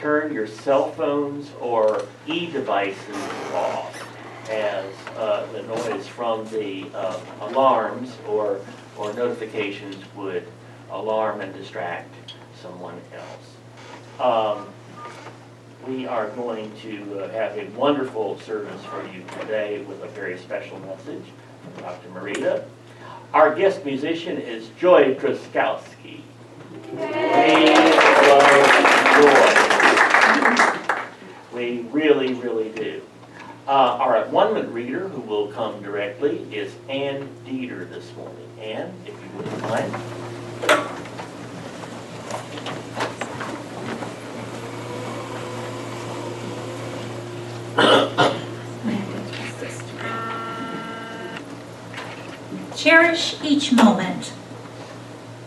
turn your cell phones or e-devices off, as the noise from the alarms or notifications would alarm and distract someone else. We are going to have a wonderful service for you today with a very special message from Dr. Maurita. Our guest musician is Joy Truskowski. We love Joy. We really, really do. Our one-minute reader, who will come directly, is Ann Dieter this morning. Ann, if you wouldn't mind. Cherish each moment.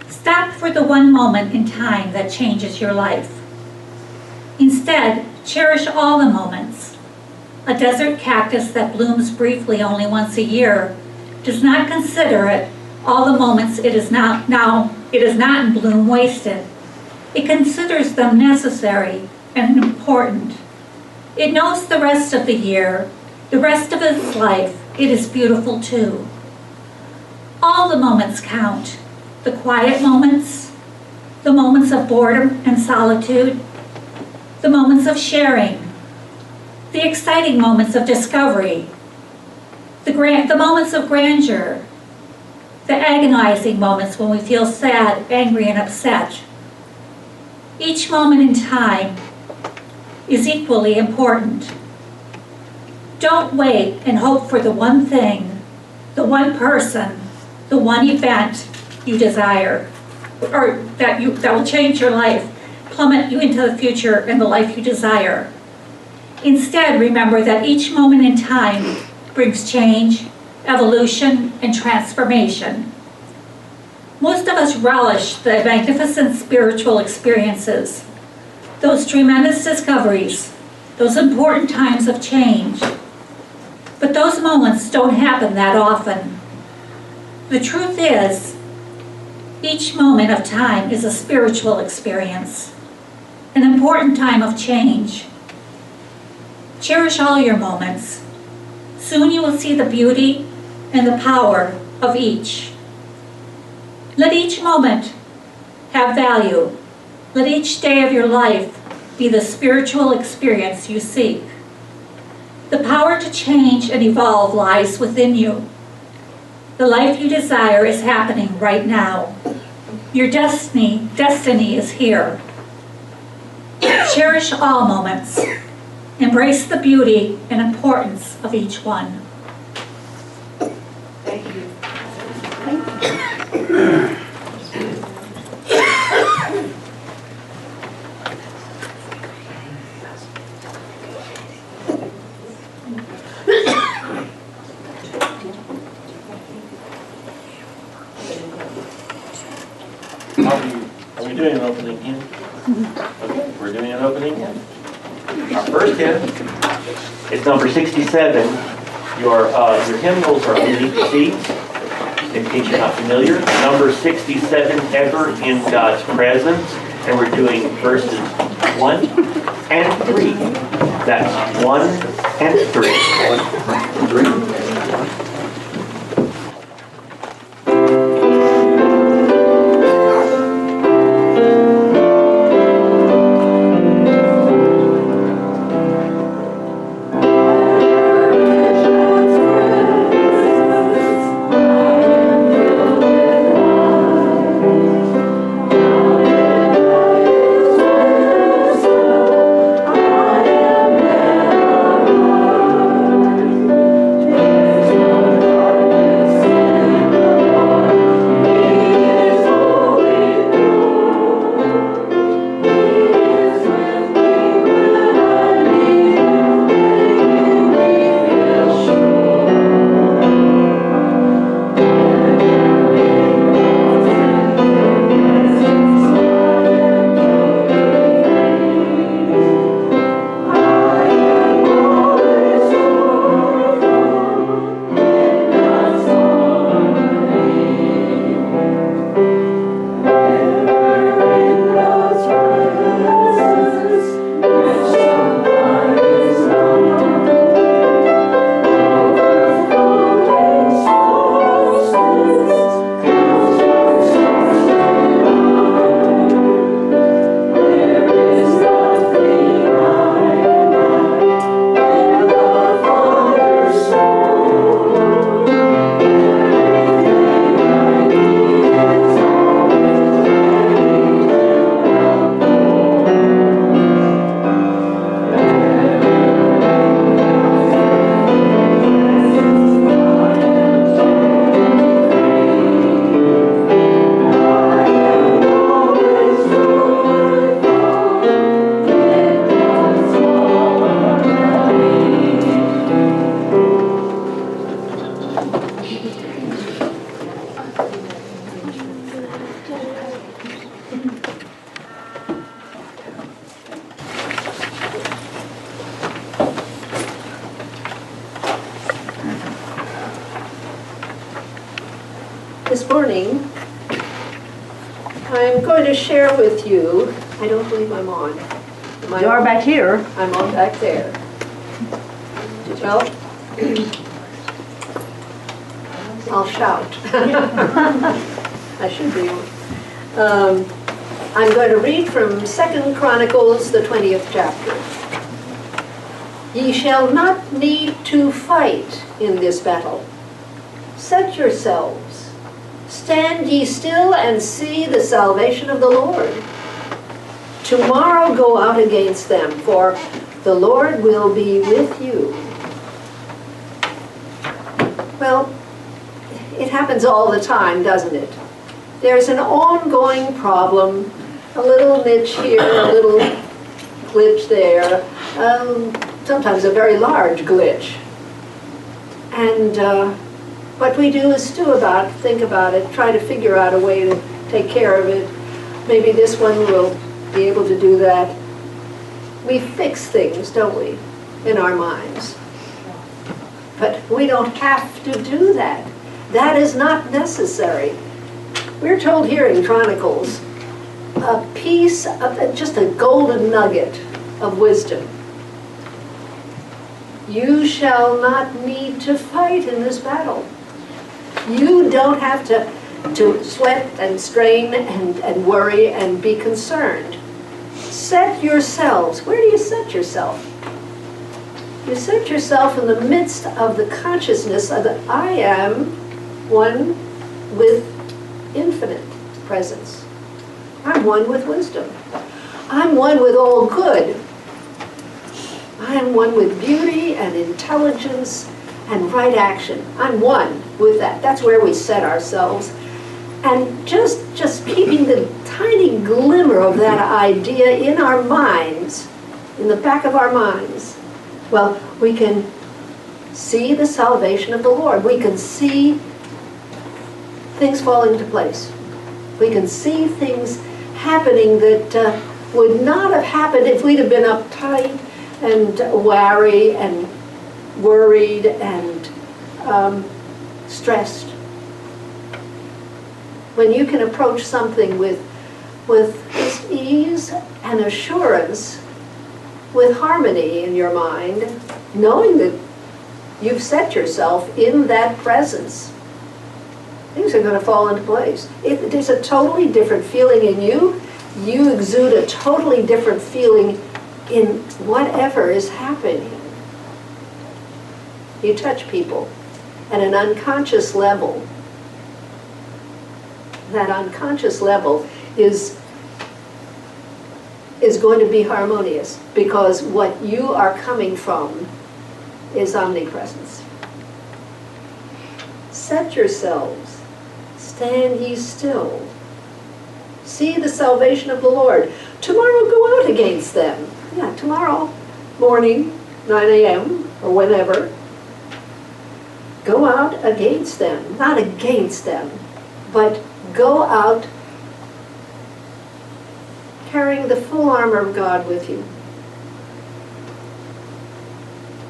Stop for the one moment in time that changes your life. Instead, cherish all the moments. A desert cactus that blooms briefly only once a year does not consider it all the moments it is not in bloom wasted. It considers them necessary and important. It knows the rest of the year, the rest of its life, it is beautiful too. All the moments count. The quiet moments, the moments of boredom and solitude, the moments of sharing, the exciting moments of discovery, the moments of grandeur, the agonizing moments when we feel sad, angry, and upset. Each moment in time is equally important. Don't wait and hope for the one thing, the one person, the one event you desire, or that will change your life, plummet you into the future and the life you desire. Instead, remember that each moment in time brings change, evolution, and transformation. Most of us relish the magnificent spiritual experiences, those tremendous discoveries, those important times of change. But those moments don't happen that often. The truth is, each moment of time is a spiritual experience, an important time of change. Cherish all your moments. Soon you will see the beauty and the power of each. Let each moment have value. Let each day of your life be the spiritual experience you seek. The power to change and evolve lies within you. The life you desire is happening right now. Your destiny is here. Cherish all moments. Embrace the beauty and importance of each one. Thank you. Thank you. Are we doing an opening hymn? Okay, we're doing an opening hymn. Our first hymn is number 67. Your hymnals are underneath the seats, in case you're not familiar. Number 67, Ever in God's Presence. And we're doing verses 1 and 3. That's 1 and 3. 1 and 3. This morning, I'm going to share with you, I don't believe I'm on. Am I You are on? back here. I'm on back there. Well, I'll shout. I should be on. I'm going to read from 2 Chronicles, the 20th chapter. Ye shall not need to fight in this battle. Set yourselves. Stand ye still and see the salvation of the Lord. Tomorrow go out against them, for the Lord will be with you. Well, it happens all the time, doesn't it? There's an ongoing problem, a little niche here, a little glitch there, sometimes a very large glitch. And what we do is think about it, try to figure out a way to take care of it. Maybe this one will be able to do that. We fix things, don't we, in our minds? But we don't have to do that. That is not necessary. We're told here in Chronicles a piece of, just a golden nugget of wisdom. You shall not need to fight in this battle. You don't have to sweat and strain and worry and be concerned. Set yourselves. Where do you set yourself? You set yourself in the midst of the consciousness of that I am one with infinite presence. I'm one with wisdom. I'm one with all good. I am one with beauty and intelligence and right action. I'm one with that. That's where we set ourselves. And just keeping the tiny glimmer of that idea in our minds, in the back of our minds, well, we can see the salvation of the Lord. We can see things fall into place. We can see things happening that would not have happened if we'd have been uptight and wary and worried and stressed. When you can approach something with this ease and assurance, with harmony in your mind, knowing that you've set yourself in that presence, things are going to fall into place. There's a totally different feeling in you. You exude a totally different feeling in whatever is happening. You touch people at an unconscious level. That unconscious level is going to be harmonious because what you are coming from is omnipresence. Set yourselves, stand ye still. See the salvation of the Lord. Tomorrow go out against them. Yeah, tomorrow morning, 9 a.m. or whenever. Go out against them. Not against them, but go out carrying the full armor of God with you.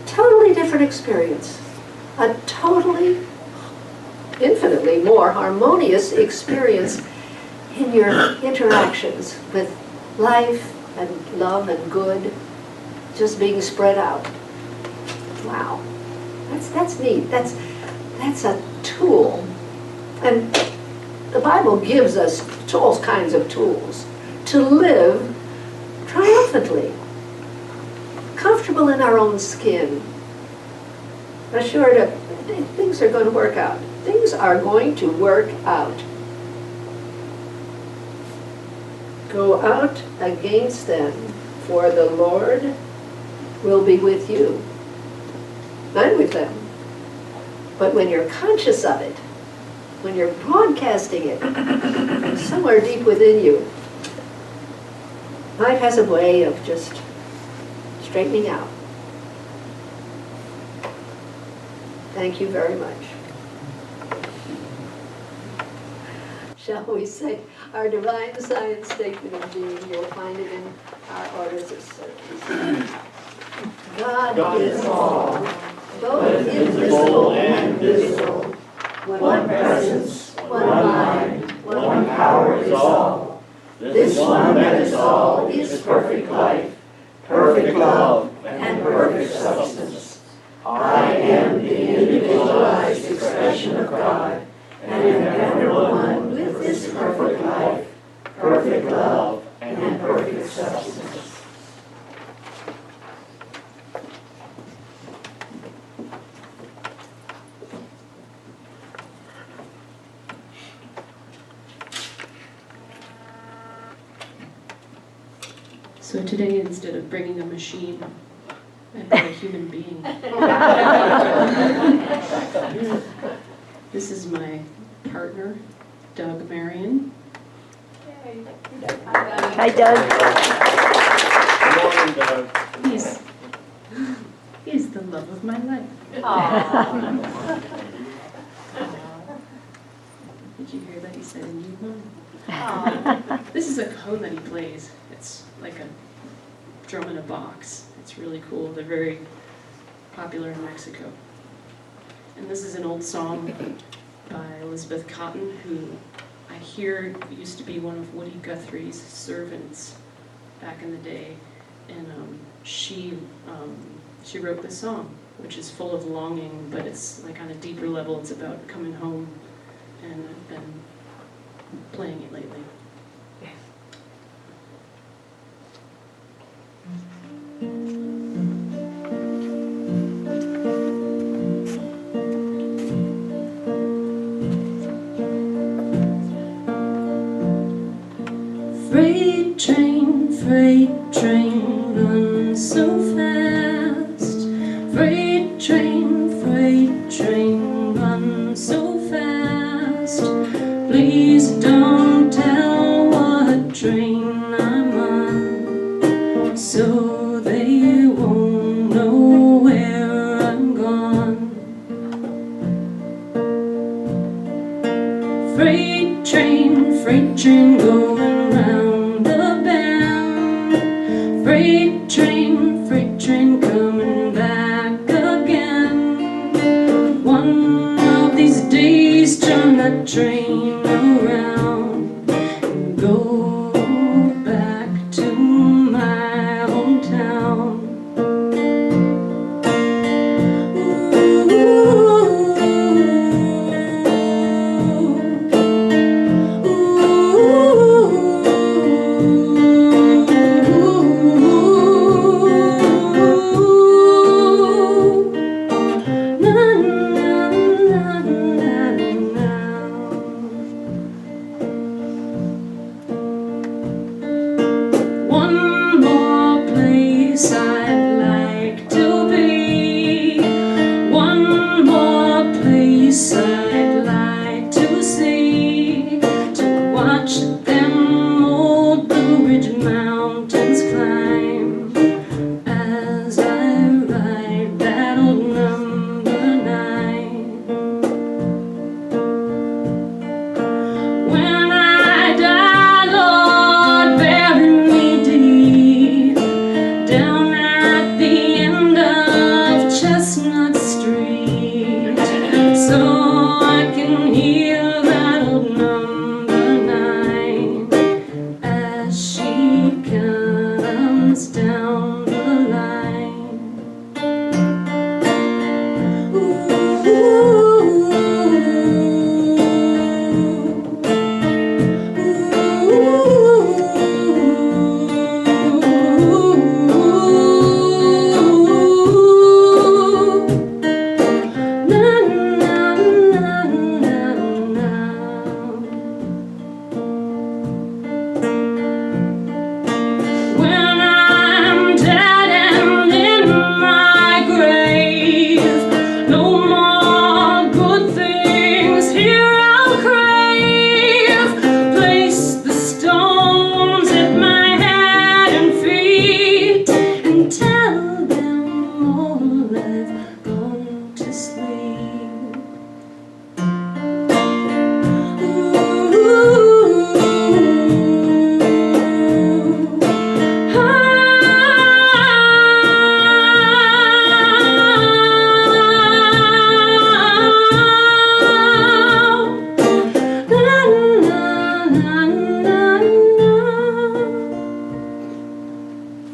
Totally different experience. A totally, infinitely more harmonious experience in your interactions with life and love and good, just being spread out. Wow, that's neat. That's a tool, and the Bible gives us all kinds of tools to live triumphantly, comfortable in our own skin, assured of things are going to work out. Things are going to work out. Go out against them, for the Lord will be with you. I'm with them. But when you're conscious of it, when you're broadcasting it somewhere deep within you, life has a way of just straightening out. Thank you very much. Shall we say our divine science statement of being? You'll find it in our orders of service. God is all, both invisible and visible, one presence, one power is all. This one that is all is perfect life, perfect love, and perfect substance. I am the individualized expression of God, and am ever one with this perfect life, perfect love, and perfect substance. So today, instead of bringing a machine, I brought a human being. This is my partner, Doug Marion. Hi, Doug. Good morning, Doug. He's the love of my life. Did you hear that? He said, "And you won." This is a cone that he plays. It's like a drum in a box. It's really cool. They're very popular in Mexico. And this is an old song by Elizabeth Cotton, who I hear used to be one of Woody Guthrie's servants back in the day. And she wrote this song, which is full of longing, but it's like on a deeper level. It's about coming home, and I've been playing it lately. Freight train, run so fast. Freight train, run so fast. Please don't tell what train I'm on, so they won't know where I'm gone. Freight train, going round the bend. Freight train coming back again. One of these days, turn that train around and go back to my hometown.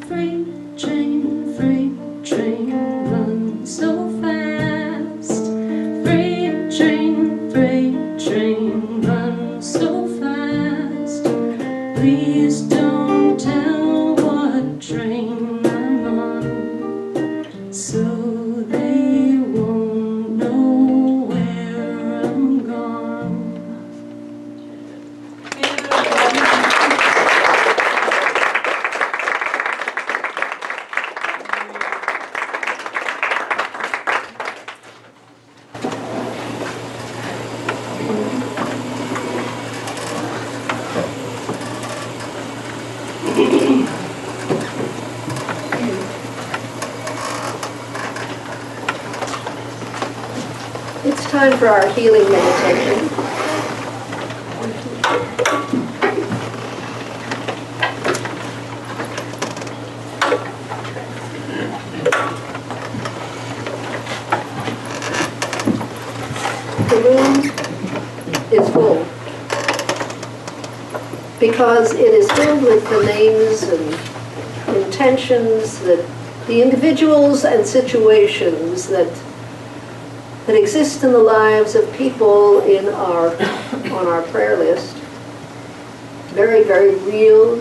freight train, run so fast. Freight train, run so fast. Please don't tell what train I'm on, so they won't know where I'm gone. It's time for our healing meditation. The room is full because it is filled with the names and intentions that the individuals and situations that exist in the lives of people on our prayer list. Very, very real,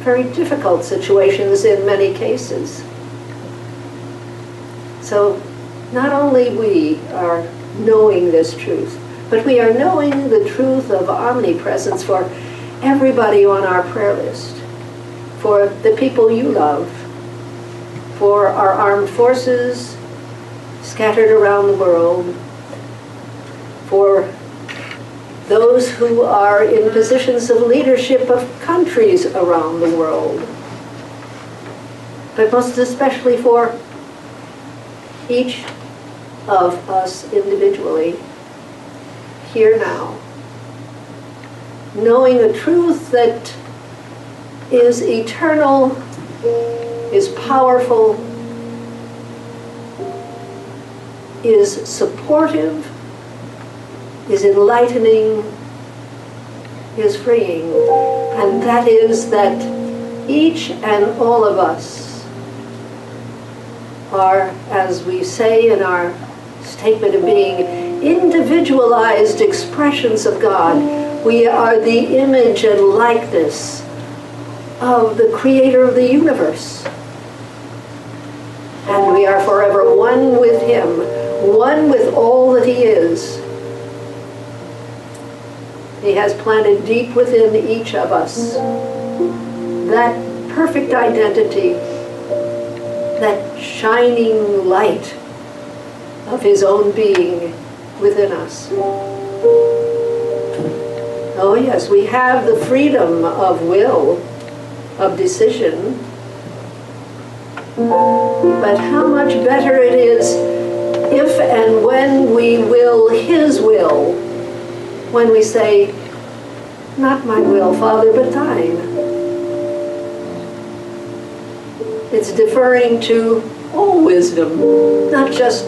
very difficult situations in many cases. So not only we are knowing this truth, but we are knowing the truth of omnipresence for everybody on our prayer list, for the people you love, for our armed forces scattered around the world, for those who are in positions of leadership of countries around the world, but most especially for each of us individually, here now, knowing a truth that is eternal, is powerful, is supportive, is enlightening, is freeing. And that is that each and all of us are, as we say in our statement of being, individualized expressions of God. We are the image and likeness of the Creator of the universe. And we are forever one with Him, one with all that He is. He has planted deep within each of us that perfect identity, that shining light of His own being within us. Oh yes, we have the freedom of will, of decision, but how much better it is if and when we will His will, when we say, not my will, Father, but thine. It's deferring to all wisdom, not just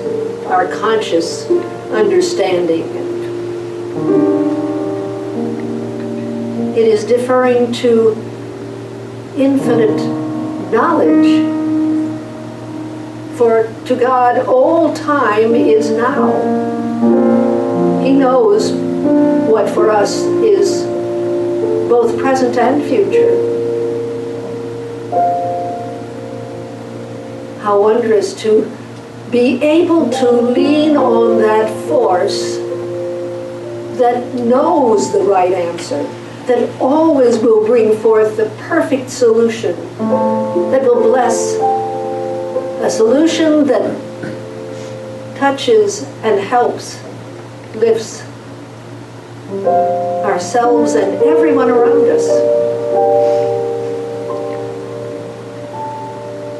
our conscious understanding. It is deferring to infinite knowledge. For to God, all time is now. He knows what for us is both present and future. How wondrous to be able to lean on that force that knows the right answer, that always will bring forth the perfect solution, that will bless a solution that touches and helps, lifts ourselves and everyone around us.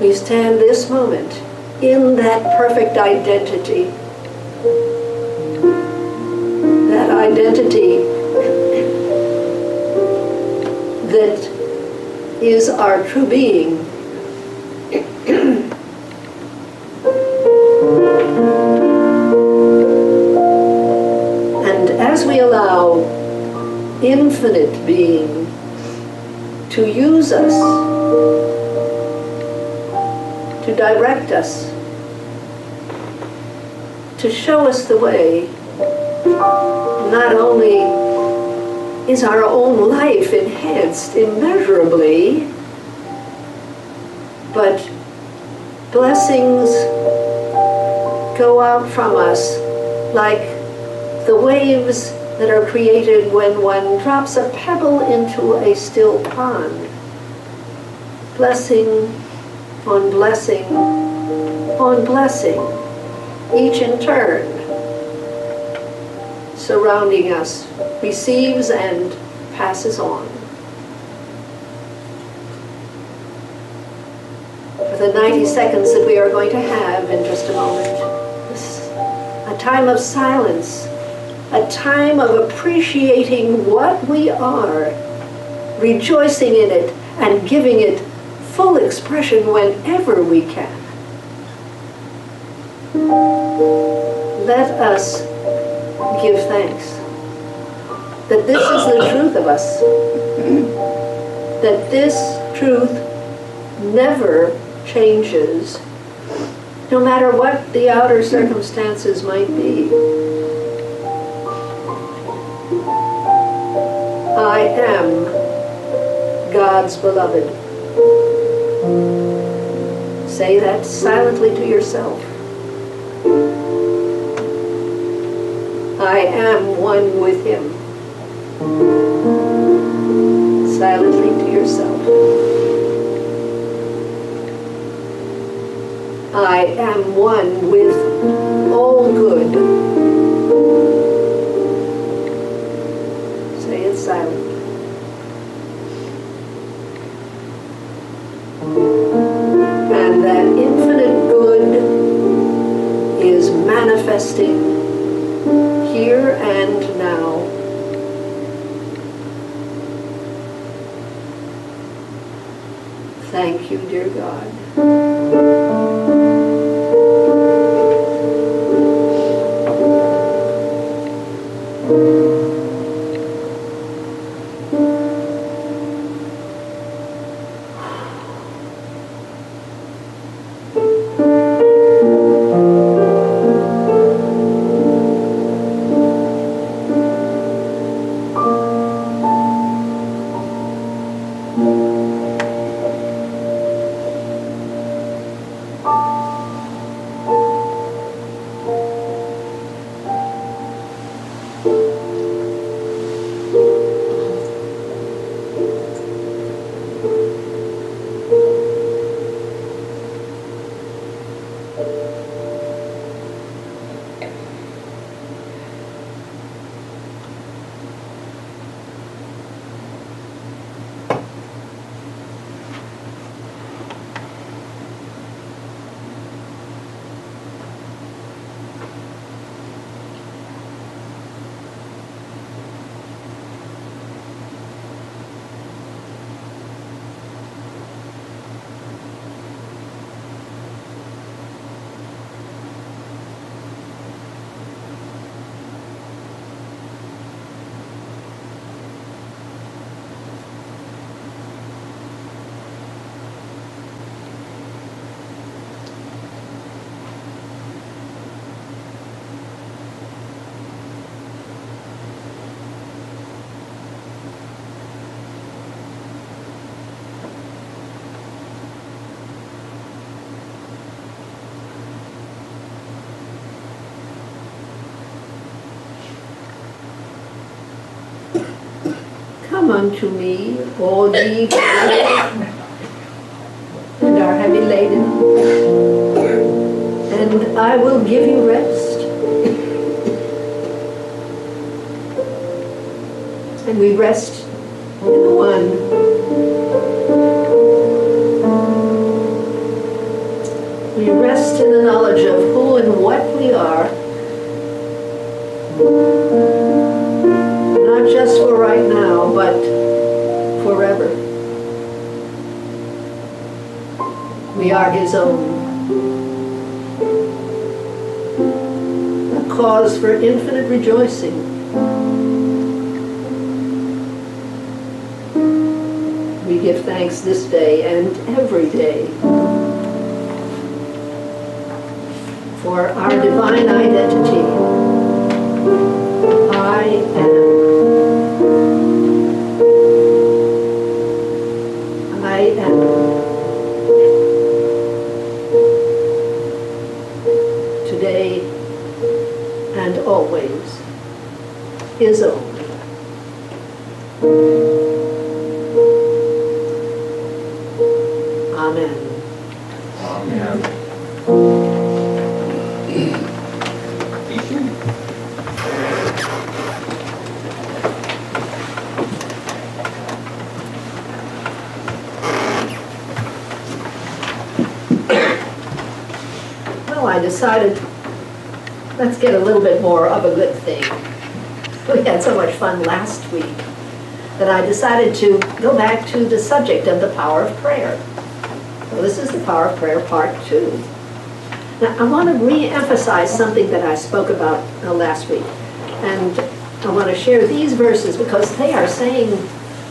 We stand this moment in that perfect identity. That identity that is our true being. And as we allow infinite being to use us to direct us, to show us the way. Not only is our own life enhanced immeasurably, but blessings go out from us like the waves that are created when one drops a pebble into a still pond. Blessing on blessing on blessing, each in turn, surrounding us, receives and passes on. For the 90 seconds that we are going to have in just a moment, a time of silence, a time of appreciating what we are, rejoicing in it, and giving it full expression whenever we can. Let us give thanks that this is the truth of us, that this truth never changes, no matter what the outer circumstances might be. I am God's beloved. Say that silently to yourself. I am one with Him. Silently to yourself. I am one with all good. Say it silently. And that infinite good is manifesting here and now. Thank you, dear God. Come unto me, all ye who labor and are heavy laden, and I will give you rest. And we rest in the one we rest in the knowledge of who and what we are, not just for right now, but forever. We are His own. A cause for infinite rejoicing. We give thanks this day and every day. for our divine identity. I am today and always His own. Amen. Amen. Well, I decided, let's get a little bit more of a good thing. We had so much fun last week that I decided to go back to the subject of the power of prayer. So this is the power of prayer part 2. Now, I want to re-emphasize something that I spoke about last week. And I want to share these verses because they are saying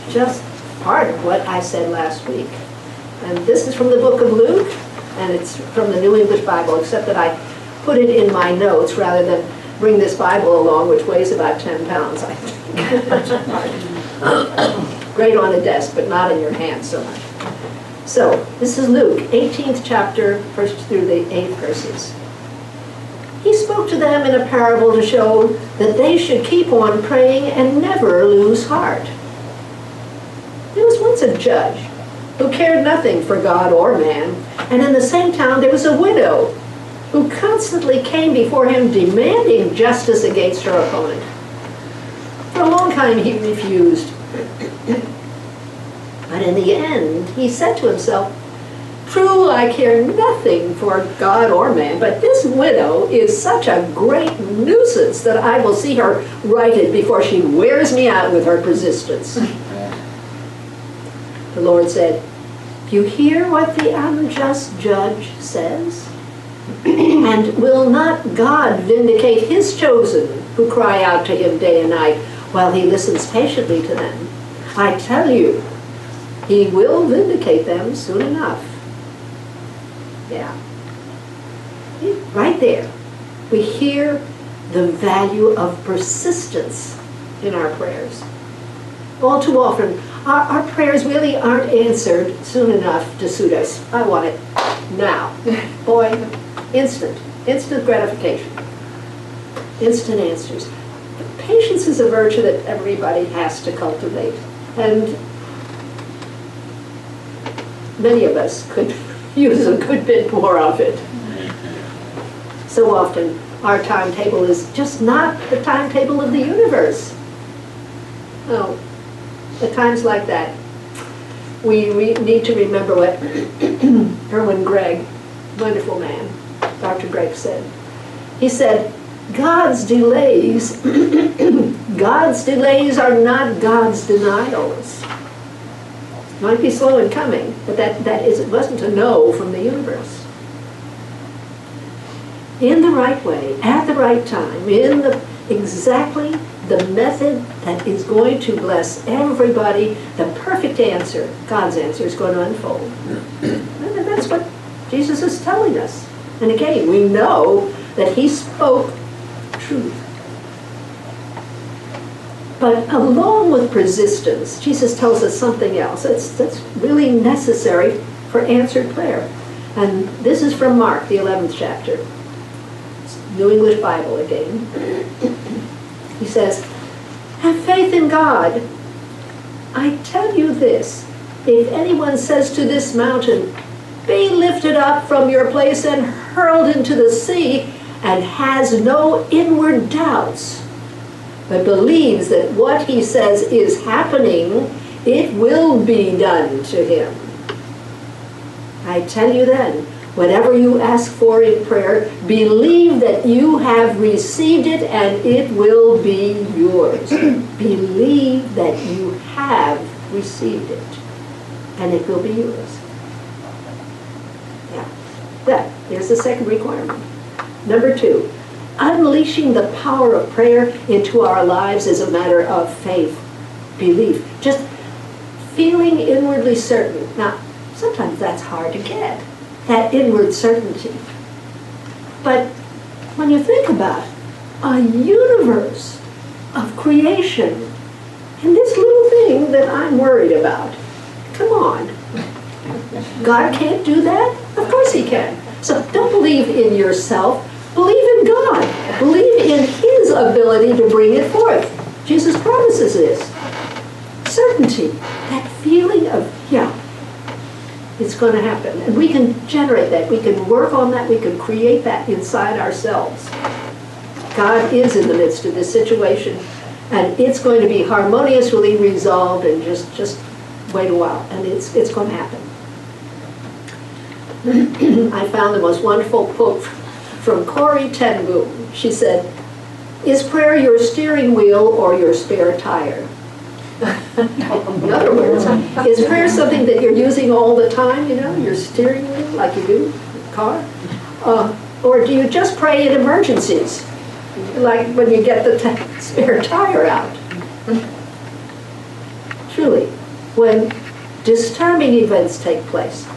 just part of what I said last week. And this is from the book of Luke, and it's from the New English Bible, except that I put it in my notes rather than bring this Bible along, which weighs about 10 pounds, I think. Great on a desk, but not in your hand so much. So, this is Luke, 18th chapter, 1st through the 8th verses. He spoke to them in a parable to show that they should keep on praying and never lose heart. There was once a judge who cared nothing for God or man, and in the same town there was a widow who constantly came before him demanding justice against her opponent. For a long time he refused. But in the end, he said to himself, "True, I care nothing for God or man, but this widow is such a great nuisance that I will see her righted before she wears me out with her persistence." The Lord said, "You hear what the unjust judge says? And will not God vindicate His chosen who cry out to Him day and night while He listens patiently to them? I tell you, He will vindicate them soon enough." Yeah. Right there, we hear the value of persistence in our prayers. All too often, our prayers really aren't answered soon enough to suit us. I want it now. Boy, instant gratification, instant answers. But patience is a virtue that everybody has to cultivate. And many of us could use a good bit more of it. So often, our timetable is just not the timetable of the universe. Oh, at times like that, we need to remember what Erwin Gregg, wonderful man, Dr. Gregg said. He said, God's delays are not God's denials. Might be slow in coming, but it wasn't a no from the universe. In the right way, at the right time, exactly the method that is going to bless everybody, the perfect answer, God's answer, is going to unfold. And that's what Jesus is telling us. And again, we know that He spoke truth. But along with persistence, Jesus tells us something else that's really necessary for answered prayer. And this is from Mark, the 11th chapter. It's New English Bible again. He says, "Have faith in God. I tell you this, if anyone says to this mountain, 'Be lifted up from your place and hurled into the sea,' and has no inward doubts, but believes that what he says is happening, it will be done to him. I tell you then, whatever you ask for in prayer, believe that you have received it and it will be yours." Believe that you have received it and it will be yours. Yeah. Here's the second requirement. Number 2, unleashing the power of prayer into our lives is a matter of faith, belief, just feeling inwardly certain. Now, sometimes that's hard to get, that inward certainty. But when you think about it, a universe of creation, and this little thing that I'm worried about. Come on. God can't do that? Of course he can. So don't believe in yourself. Believe in God. Believe in his ability to bring it forth. Jesus promises this. Certainty. That feeling of, yeah, it's going to happen. And we can generate that. We can work on that. We can create that inside ourselves. God is in the midst of this situation, and it's going to be harmoniously resolved, and just wait a while, and it's going to happen. I found the most wonderful quote from Corrie ten Boom. She said, "Is prayer your steering wheel or your spare tire?" In other words, is prayer something that you're using all the time, you know, your steering wheel, like you do in a car? Or do you just pray in emergencies, like when you get the spare tire out? Truly, when disturbing events take place,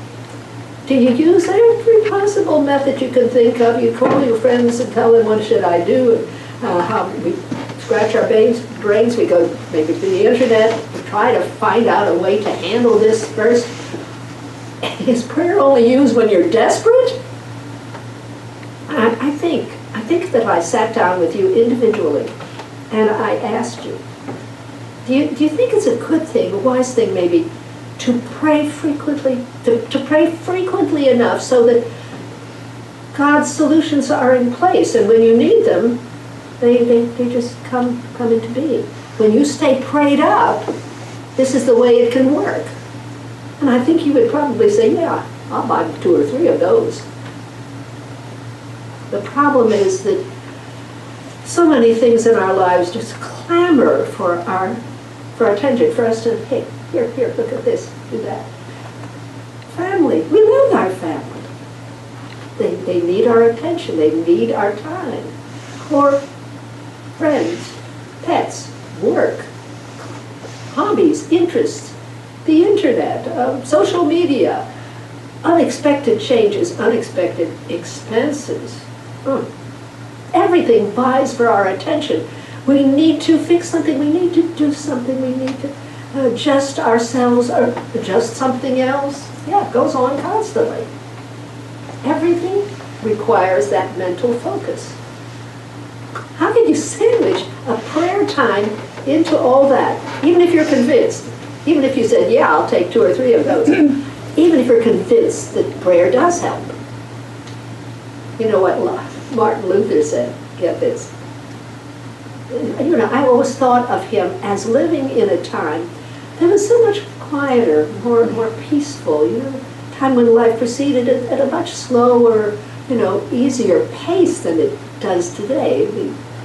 do you use every possible method you can think of? You call your friends and tell them, what should I do? How we scratch our brains, we go maybe to the internet, we try to find out a way to handle this first. Is prayer only used when you're desperate? I think that if I sat down with you individually and I asked you, do you think it's a good thing, a wise thing maybe, to pray frequently, to pray frequently enough so that God's solutions are in place, and when you need them, they just come into being. When you stay prayed up, this is the way it can work. And I think you would probably say, yeah, I'll buy 2 or 3 of those. The problem is that so many things in our lives just clamor for our attention, for us to, hey, here, look at this, do that. Family, we love our family. They need our attention, they need our time. Or friends, pets, work, hobbies, interests, the internet, social media, unexpected changes, unexpected expenses. Everything vies for our attention. We need to fix something, we need to do something, we need to adjust ourselves or adjust something else. Yeah, it goes on constantly. Everything requires that mental focus. How can you sandwich a prayer time into all that? Even if you're convinced, even if you said, yeah, I'll take 2 or 3 of those, even if you're convinced that prayer does help. You know what Martin Luther said? Get this. You know, I always thought of him as living in a time that was so much quieter, more peaceful, you know, time when life proceeded at a much slower, you know, easier pace than it does today.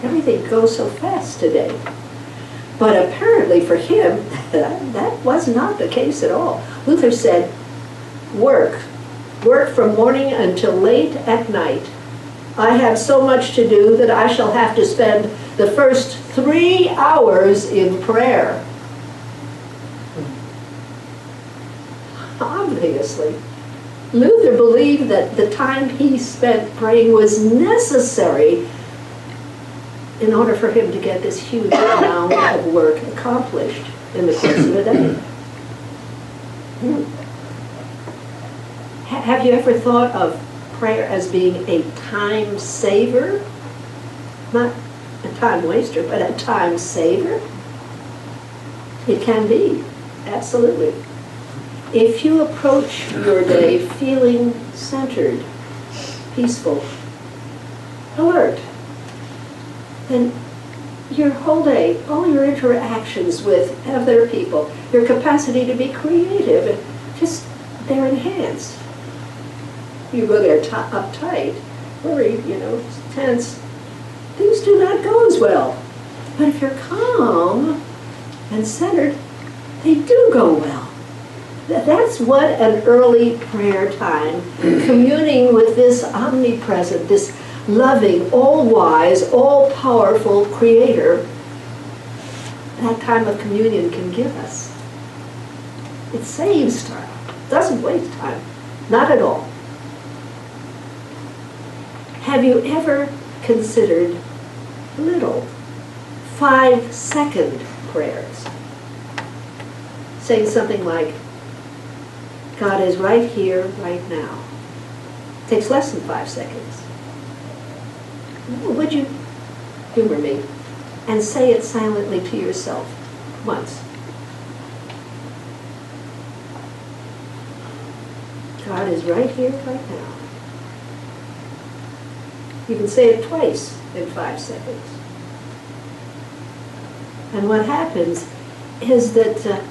Everything goes so fast today. But apparently for him, that was not the case at all. Luther said, work from morning until late at night. I have so much to do that I shall have to spend the first 3 hours in prayer. Obviously, Luther believed that the time he spent praying was necessary in order for him to get this huge amount of work accomplished in the course of a day. Have you ever thought of prayer as being a time saver? Not a time waster, but a time saver? It can be, absolutely. If you approach your day feeling centered, peaceful, alert, then your whole day, all your interactions with other people, your capacity to be creative, and just, they're enhanced. You go there uptight, worried, you know, tense, things do not go as well. But if you're calm and centered, they do go well. That's what an early prayer time, communing with this omnipresent, this loving, all-wise, all-powerful Creator, that time of communion can give us. It saves time. It doesn't waste time. Not at all. Have you ever considered little 5-second prayers. Saying something like, God is right here, right now. Takes less than 5 seconds. Would you humor me and say it silently to yourself once? God is right here, right now. You can say it twice in 5 seconds. And what happens is that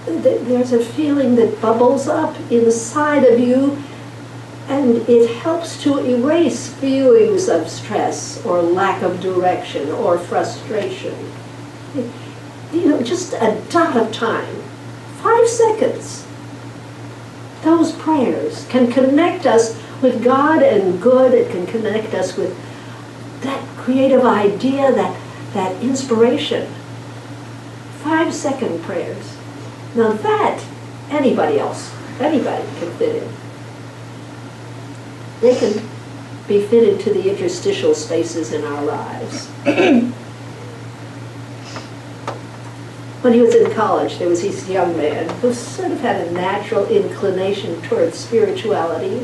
there's a feeling that bubbles up inside of you, and it helps to erase feelings of stress or lack of direction or frustration. You know, just a dot of time, 5 seconds. Those prayers can connect us with God and good. It can connect us with that creative idea, that inspiration. 5-second prayers. Now that, anybody can fit in. They can be fitted to the interstitial spaces in our lives. When he was in college, there was this young man who sort of had a natural inclination towards spirituality.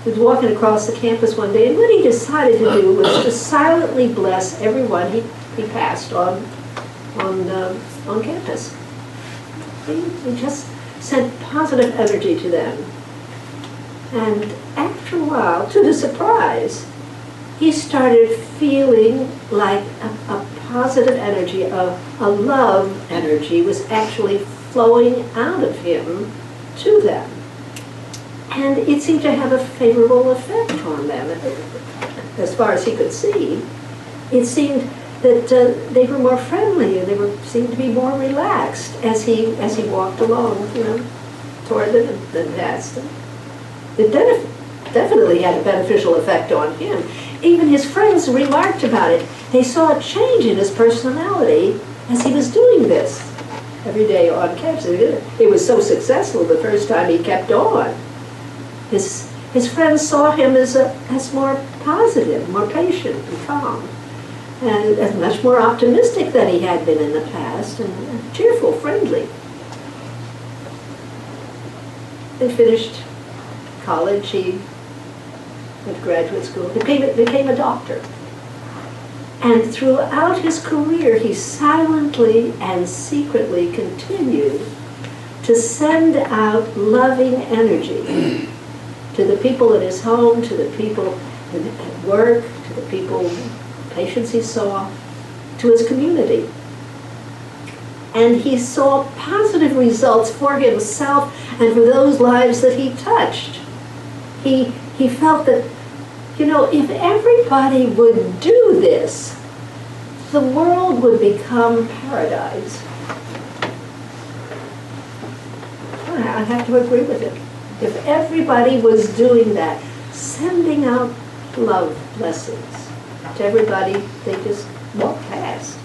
He was walking across the campus one day, and what he decided to do was to silently bless everyone he passed on campus. He just sent positive energy to them. And after a while, to his surprise, he started feeling like a positive energy, a love energy was actually flowing out of him to them. And it seemed to have a favorable effect on them. As far as he could see, it seemed that they were more friendly and seemed to be more relaxed as he walked along, toward them and past them. It definitely had a beneficial effect on him. Even his friends remarked about it. They saw a change in his personality as he was doing this every day on campus. It was so successful the first time he kept on. His friends saw him as more positive, more patient and calm, and as much more optimistic than he had been in the past, and cheerful, friendly. They finished college. He went to graduate school, became a doctor. And throughout his career, he silently and secretly continued to send out loving energy to the people in his home, to the people at work, to the people, patients he saw, to his community. And he saw positive results for himself and for those lives that he touched. He felt that, if everybody would do this, the world would become paradise. I have to agree with him. If everybody was doing that, sending out love blessings to everybody they just walk past.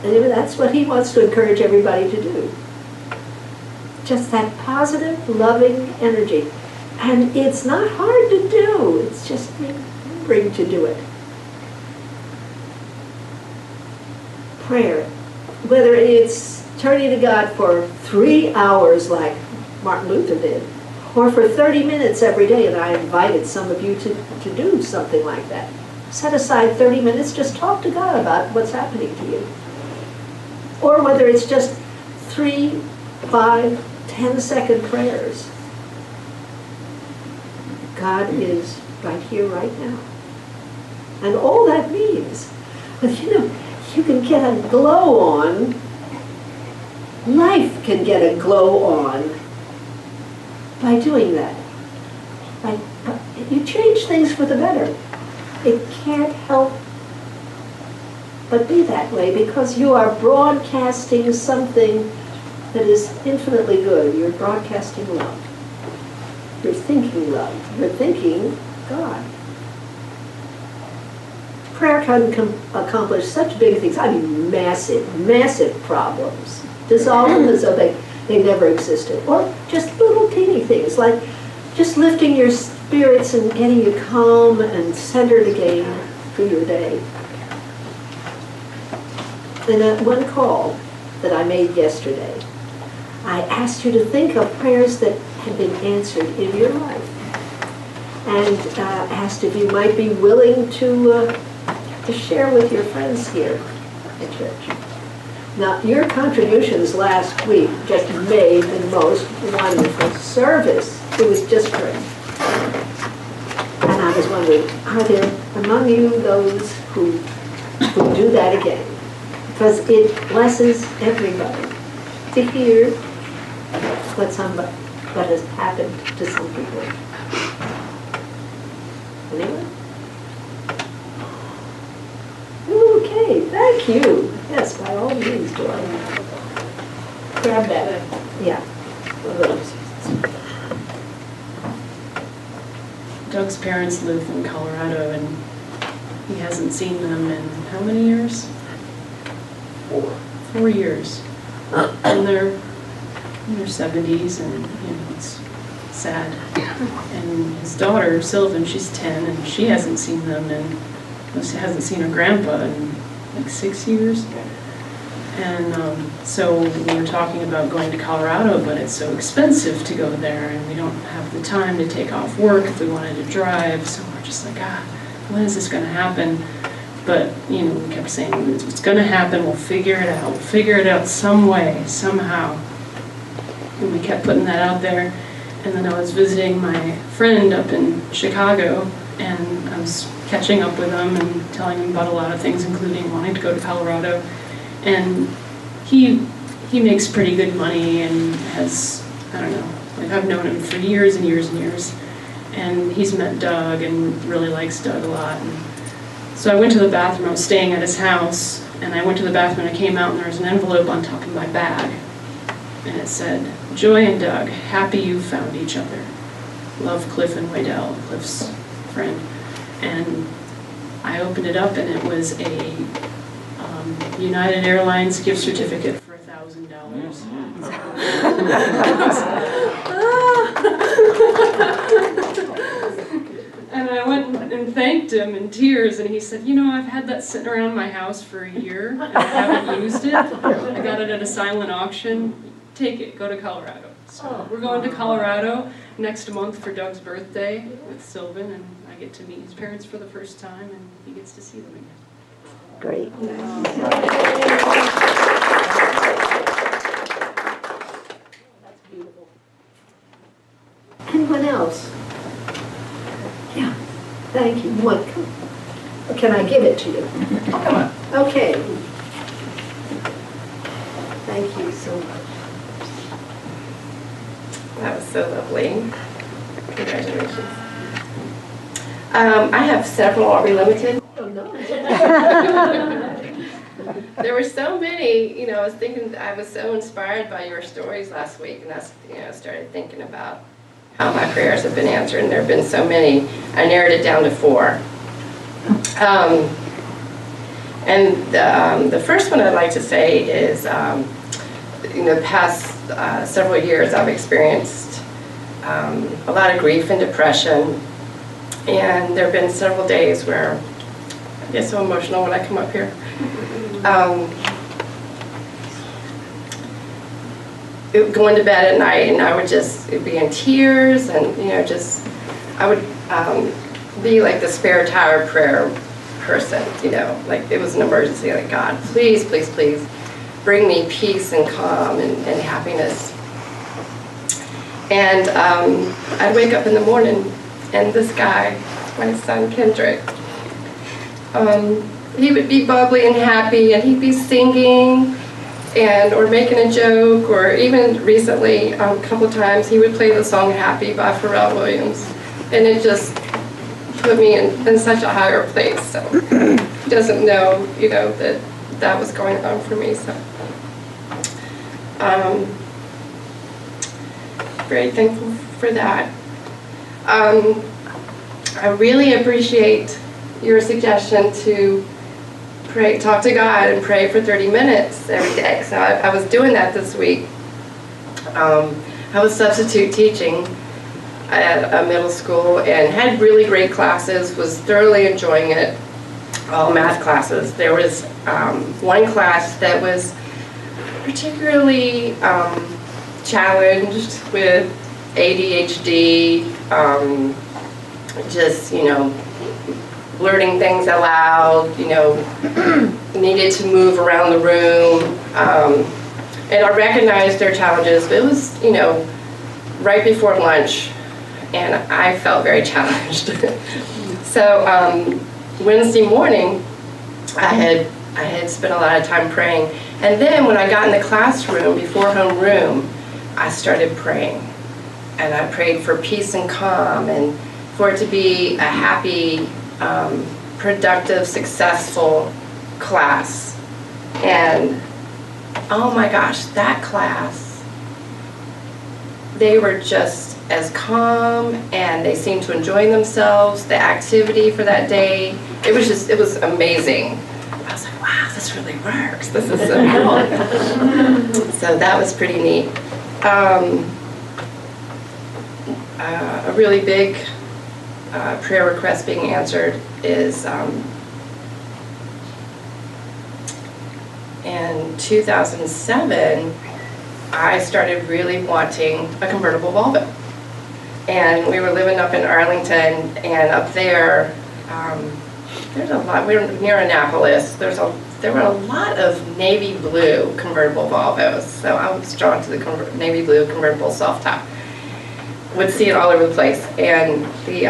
And that's what he wants to encourage everybody to do. Just that positive, loving energy. And it's not hard to do. It's just remembering to do it. Prayer. Whether it's turning to God for 3 hours like Martin Luther did, or for 30 minutes every day, and I invited some of you to do something like that. Set aside 30 minutes, just talk to God about what's happening to you. Or whether it's just 3, 5, 10-second prayers. God is right here, right now. And all that means, but you can get a glow on, life can get a glow on by doing that. You change things for the better. It can't help but be that way because you are broadcasting something that is infinitely good. You're broadcasting love. You're thinking love. You're thinking God. Prayer can accomplish such big things. I mean, massive, massive problems. Dissolve them as though they never existed. Or just little teeny things like just lifting your spirits and getting you calm and centered again for your day. In one call that I made yesterday, I asked you to think of prayers that had been answered in your life, and asked if you might be willing to share with your friends here at church. Now, your contributions last week just made the most wonderful service. It was just great. And I was wondering, are there among you those who do that again? Because it blesses everybody to hear what has happened to some people. Anyone? Okay, thank you. Yes, by all means, Joy. Grab that. Yeah. Doug's parents live in Colorado, and he hasn't seen them in how many years? 4 years. And they're in their 70s, and it's sad. And his daughter, Sylvan, she's 10, and she hasn't seen them she hasn't seen her grandpa in like 6 years. And so we were talking about going to Colorado, but it's so expensive to go there, and we don't have the time to take off work if we wanted to drive. So we're just like, when is this going to happen? But, we kept saying, it's going to happen, we'll figure it out. We'll figure it out some way, somehow. And we kept putting that out there. And then I was visiting my friend up in Chicago, and I was catching up with him and telling him about a lot of things, including wanting to go to Colorado. And he makes pretty good money and has, I don't know, like I've known him for years and years and years. And he's met Doug and really likes Doug a lot. And so I went to the bathroom, I was staying at his house, and I went to the bathroom and I came out and there was an envelope on top of my bag. And it said, Joy and Doug, happy you found each other. Love, Cliff and Waddell, Cliff's friend. And I opened it up and it was a United Airlines gift certificate for $1,000. And I went and thanked him in tears, and he said, I've had that sitting around my house for a year, and I haven't used it. I got it at a silent auction. Take it, go to Colorado. So we're going to Colorado next month for Doug's birthday with Sylvan, and I get to meet his parents for the first time, and he gets to see them again. Great. That's beautiful. Anyone else? Yeah. Thank you. One. Can I give it to you? Come on. Okay. Thank you so much. That was so lovely. Congratulations. I have several. Are we limited? Oh, no. There were so many, I was thinking, I was so inspired by your stories last week, and that's, I started thinking about how my prayers have been answered, and there have been so many. I narrowed it down to 4. And the first one I'd like to say is, the past several years I've experienced a lot of grief and depression, and there have been several days where I get so emotional when I come up here. Going to bed at night, and I would just be in tears, and I would be like the spare tire prayer person, like it was an emergency, like God, please, please, please bring me peace and calm and happiness. And I'd wake up in the morning, and this guy, my son Kendrick, he would be bubbly and happy, and he'd be singing or making a joke, or even recently, a couple times, he would play the song Happy by Pharrell Williams, and it just put me in such a higher place. So he doesn't know, that was going on for me. So very thankful for that. I really appreciate your suggestion to talk to God and pray for 30 minutes every day. So I was doing that this week. I was substitute teaching at a middle school and had really great classes, was thoroughly enjoying it, all math classes. There was one class that was particularly challenged with ADHD, just, blurting things out loud, needed to move around the room. And I recognized their challenges, but it was, right before lunch, and I felt very challenged. So Wednesday morning, I had spent a lot of time praying. And then when I got in the classroom before homeroom, I started praying. And I prayed for peace and calm, and for it to be a happy, productive, successful class. And oh my gosh, that class, they were just as calm, and they seemed to enjoy themselves. The activity for that day, it was amazing. I was like, wow, this really works. This is so cool. So that was pretty neat. A really big prayer request being answered is in 2007, I started really wanting a convertible Volvo. And we were living up in Arlington, and up there, there's a lot, we were near Annapolis, there were a lot of navy blue convertible Volvos. So I was drawn to the navy blue convertible soft top. Would see it all over the place. And the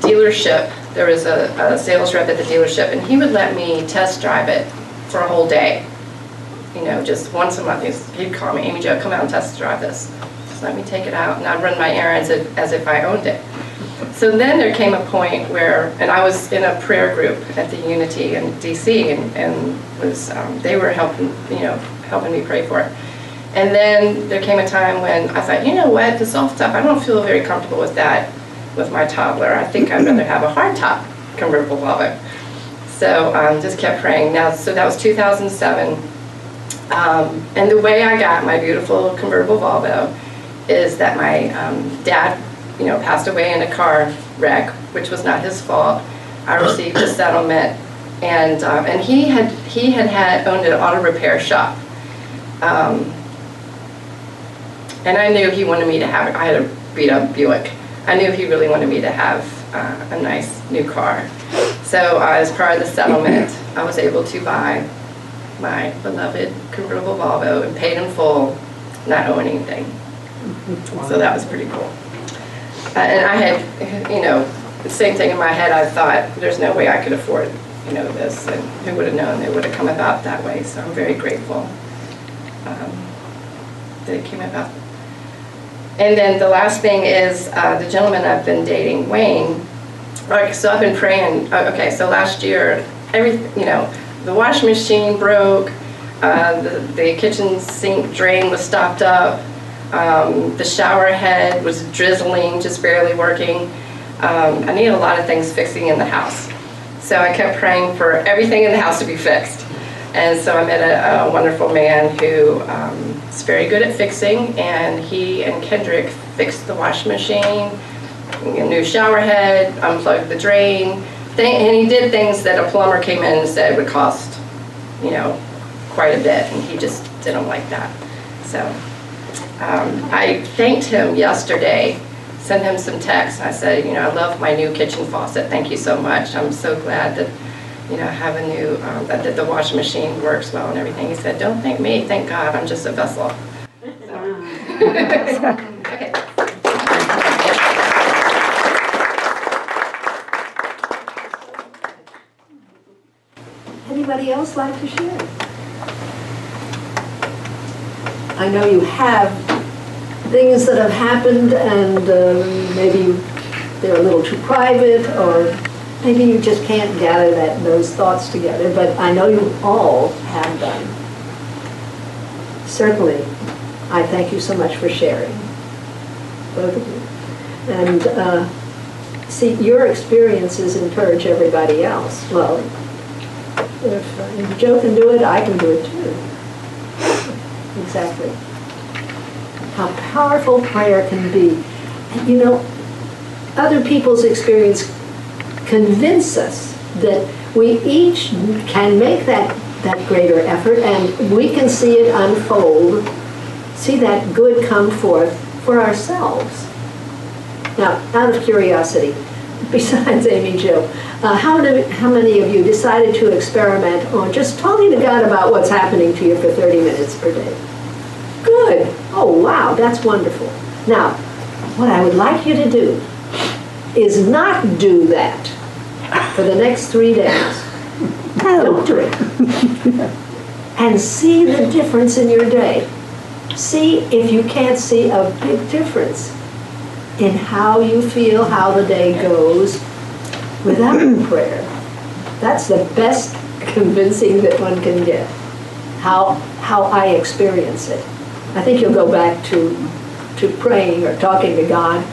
dealership, there was a sales rep at the dealership, and he would let me test drive it for a whole day. Just once a month, he'd call me, Amy Jo, come out and test drive this. Just let me take it out, and I'd run my errands as if I owned it. So then there came a point where, and I was in a prayer group at the Unity in DC, and was they were helping me pray for it. And then there came a time when I thought, you know what, the soft top, I don't feel very comfortable with that with my toddler. I think I'd rather have a hard top convertible Volvo. So just kept praying. Now, so that was 2007. And the way I got my beautiful convertible Volvo is that my dad, passed away in a car wreck, which was not his fault. I received a settlement, and he had owned an auto repair shop. And I knew he wanted me to have, I had a beat up Buick. I knew he really wanted me to have a nice new car. So as part of the settlement, I was able to buy my beloved convertible Volvo and paid in full, not owing anything. So that was pretty cool. And I had, the same thing in my head. I thought, there's no way I could afford, this, and who would have known it would have come about that way. So I'm very grateful that it came about. And then the last thing is the gentleman I've been dating, Wayne. Okay, so I've been praying. Okay, so last year, the washing machine broke, the kitchen sink drain was stopped up, the shower head was drizzling, just barely working. I needed a lot of things fixing in the house. So I kept praying for everything in the house to be fixed. And so I met a wonderful man who is very good at fixing, and he and Kendrick fixed the washing machine, a new shower head, unplugged the drain, and he did things that a plumber came in and said would cost, quite a bit, and he just didn't like that. So I thanked him yesterday, sent him some texts, and I said, I love my new kitchen faucet, thank you so much. I'm so glad that have a new, that the washing machine works well and everything. He said, don't thank me, thank God, I'm just a vessel. So. Okay. Anybody else like to share? I know you have things that have happened, and maybe they're a little too private, or maybe you just can't gather those thoughts together, but I know you all have done. Certainly, I thank you so much for sharing, both of you. And see, your experiences encourage everybody else. Well, if Joe can do it, I can do it too. Exactly. How powerful prayer can be. you know, other people's experience convince us that we each can make that greater effort, and we can see it unfold, see that good come forth for ourselves. Now, out of curiosity, besides Amy Jo, how many of you decided to experiment on just talking to God about what's happening to you for 30 minutes per day? Good. Oh, wow, that's wonderful. Now, what I would like you to do is not do that for the next 3 days. Don't do it. And see the difference in your day. See if you can't see a big difference in how you feel, how the day goes without prayer. That's the best convincing that one can get, how I experience it. I think you'll go back to praying or talking to God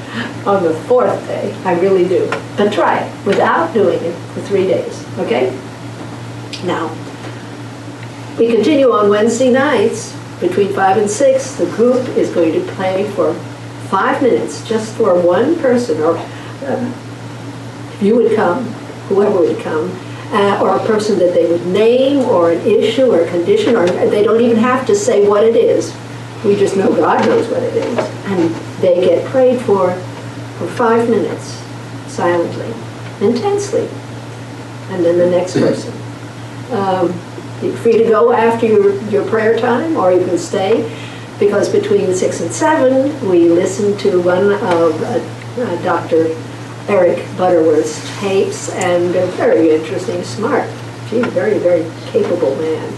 on the 4th day. I really do. But try it without doing it for 3 days, okay? Now, we continue on Wednesday nights between 5 and 6. The group is going to play for 5 minutes just for one person, or you would come, whoever would come, or a person that they would name, or an issue or a condition, or they don't even have to say what it is. We just know God knows what it is. And they get prayed for 5 minutes, silently, intensely. And then the next person. You're free to go after your prayer time, or you can stay, because between 6 and 7, we listen to one of Dr. Eric Butterworth's tapes, and they're very interesting, smart. He's a very, very capable man.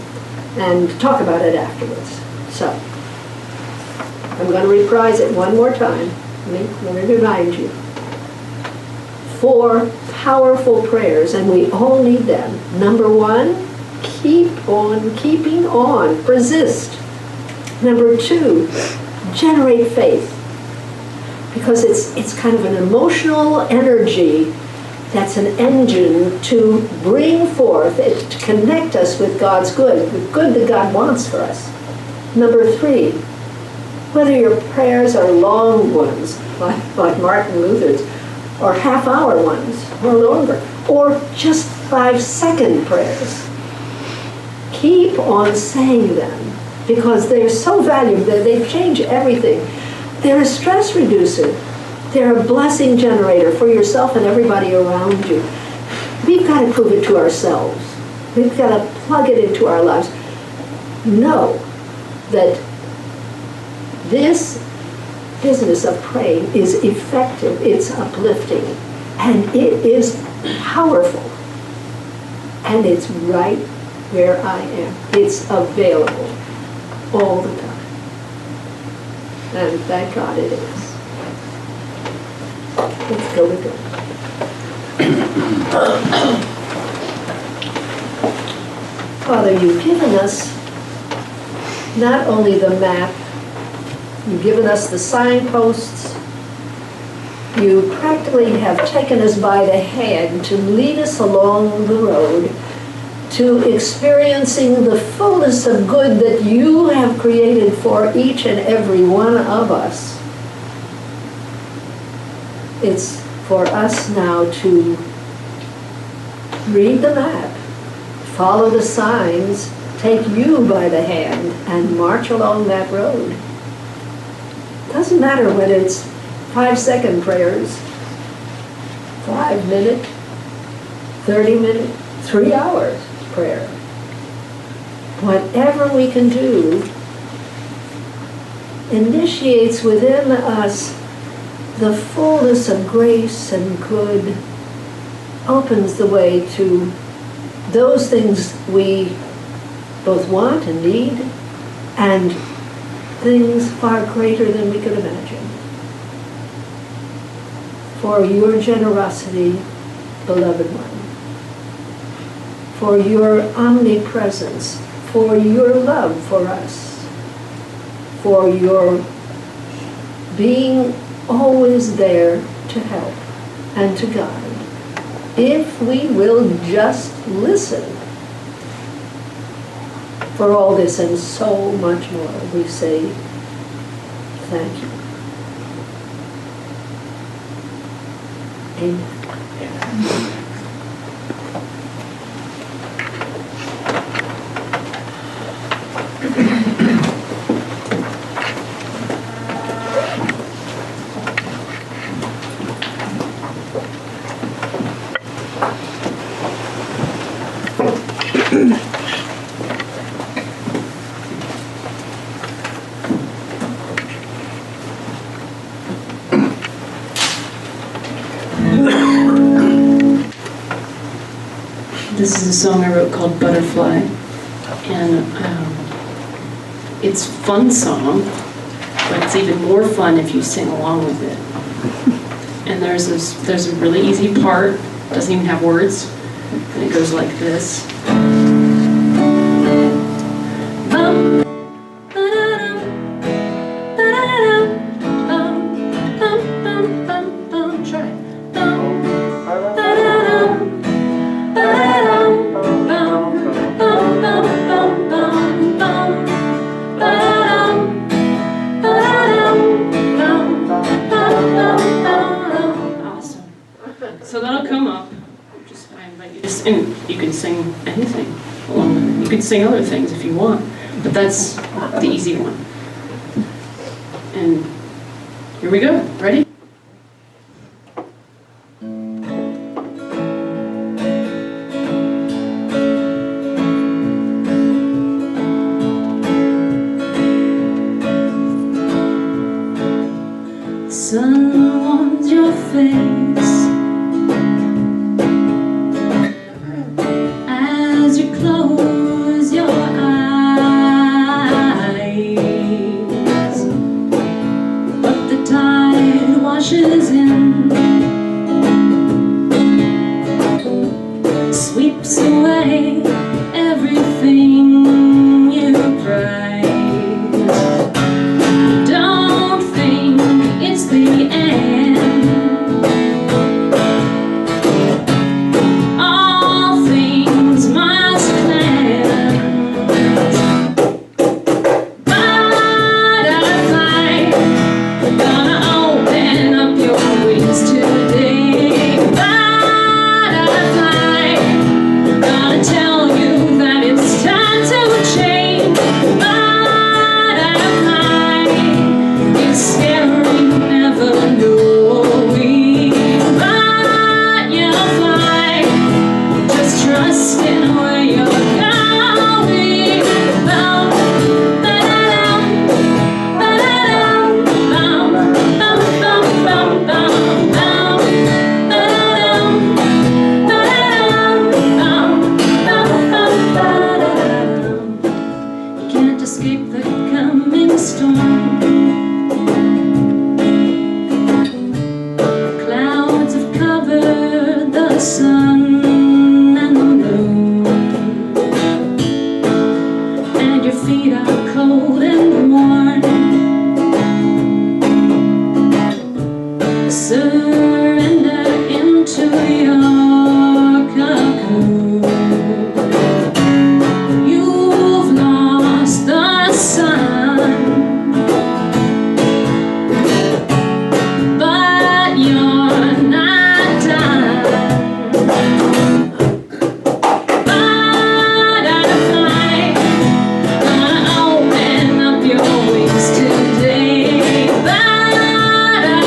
And talk about it afterwards. So, I'm going to reprise it one more time. Let me remind you. 4 powerful prayers, and we all need them. Number 1, keep on keeping on. Persist. Number 2, generate faith. Because it's kind of an emotional energy that's an engine to bring forth, to connect us with God's good, the good that God wants for us. Number 3, whether your prayers are long ones, like Martin Luther's, or half-hour ones, or longer, or just 5-second prayers, keep on saying them, because they're so valuable. They change everything. They're a stress reducer. They're a blessing generator for yourself and everybody around you. We've got to prove it to ourselves. We've got to plug it into our lives. Know that this business of praying is effective, it's uplifting, and it is powerful. And it's right where I am. It's available all the time. And thank God it is. Let's go with it. Father, you've given us not only the map, you've given us the signposts, you practically have taken us by the hand to lead us along the road to experiencing the fullness of good that you have created for each and every one of us. It's for us now to read the map, follow the signs, take you by the hand, and march along that road. Doesn't matter whether it's 5-second prayers, 5-minute, 30-minute, 3 hours prayer. Whatever we can do initiates within us the fullness of grace and good, opens the way to those things we both want and need, and things far greater than we could imagine. For your generosity, beloved one, for your omnipresence, for your love for us, for your being always there to help and to guide. If we will just listen. For all this and so much more, we say thank you. Amen. This is a song I wrote called Butterfly, and it's a fun song, but it's even more fun if you sing along with it. And there's a really easy part, doesn't even have words, and it goes like this. Bum, ba-da-dum, ba-da-dum, bum, bum, bum, bum, bum. Try it. Bum, ba-da-dum, ba-da-dum, bum, bum, bum, bum, bum, bum, ba-da-dum, ba-da-dum, bum, bum, bum, bum. Awesome. So that'll come up. I invite you to sing. You can sing anything along with it. You can sing other things if you want, but that's the easy one. And here we go. Ready? Sun warms your face as you close your eyes, but the tide washes in, sweeps away everything you prize. Don't think it's the end. All things must cleanse. Butterfly, gonna open up your wings today. Butterfly, gonna tell you that it's time to change. Butterfly, it's scary, never knowing, but you'll fly. Just trust in where you're going. Bum, ba-da-dum, ba-da-dum, bum, bum, bum, bum, bum, bum, ba-da-dum, ba-da-dum, bum, bum, bum, ba-da-dum. You can't escape the coming storm. Clouds have covered the sun and the moon, and your feet are cold and worn. Surrender into your cocoon. You've lost the sun, but you're not done. Butterfly, gonna open up your wings today. Butterfly,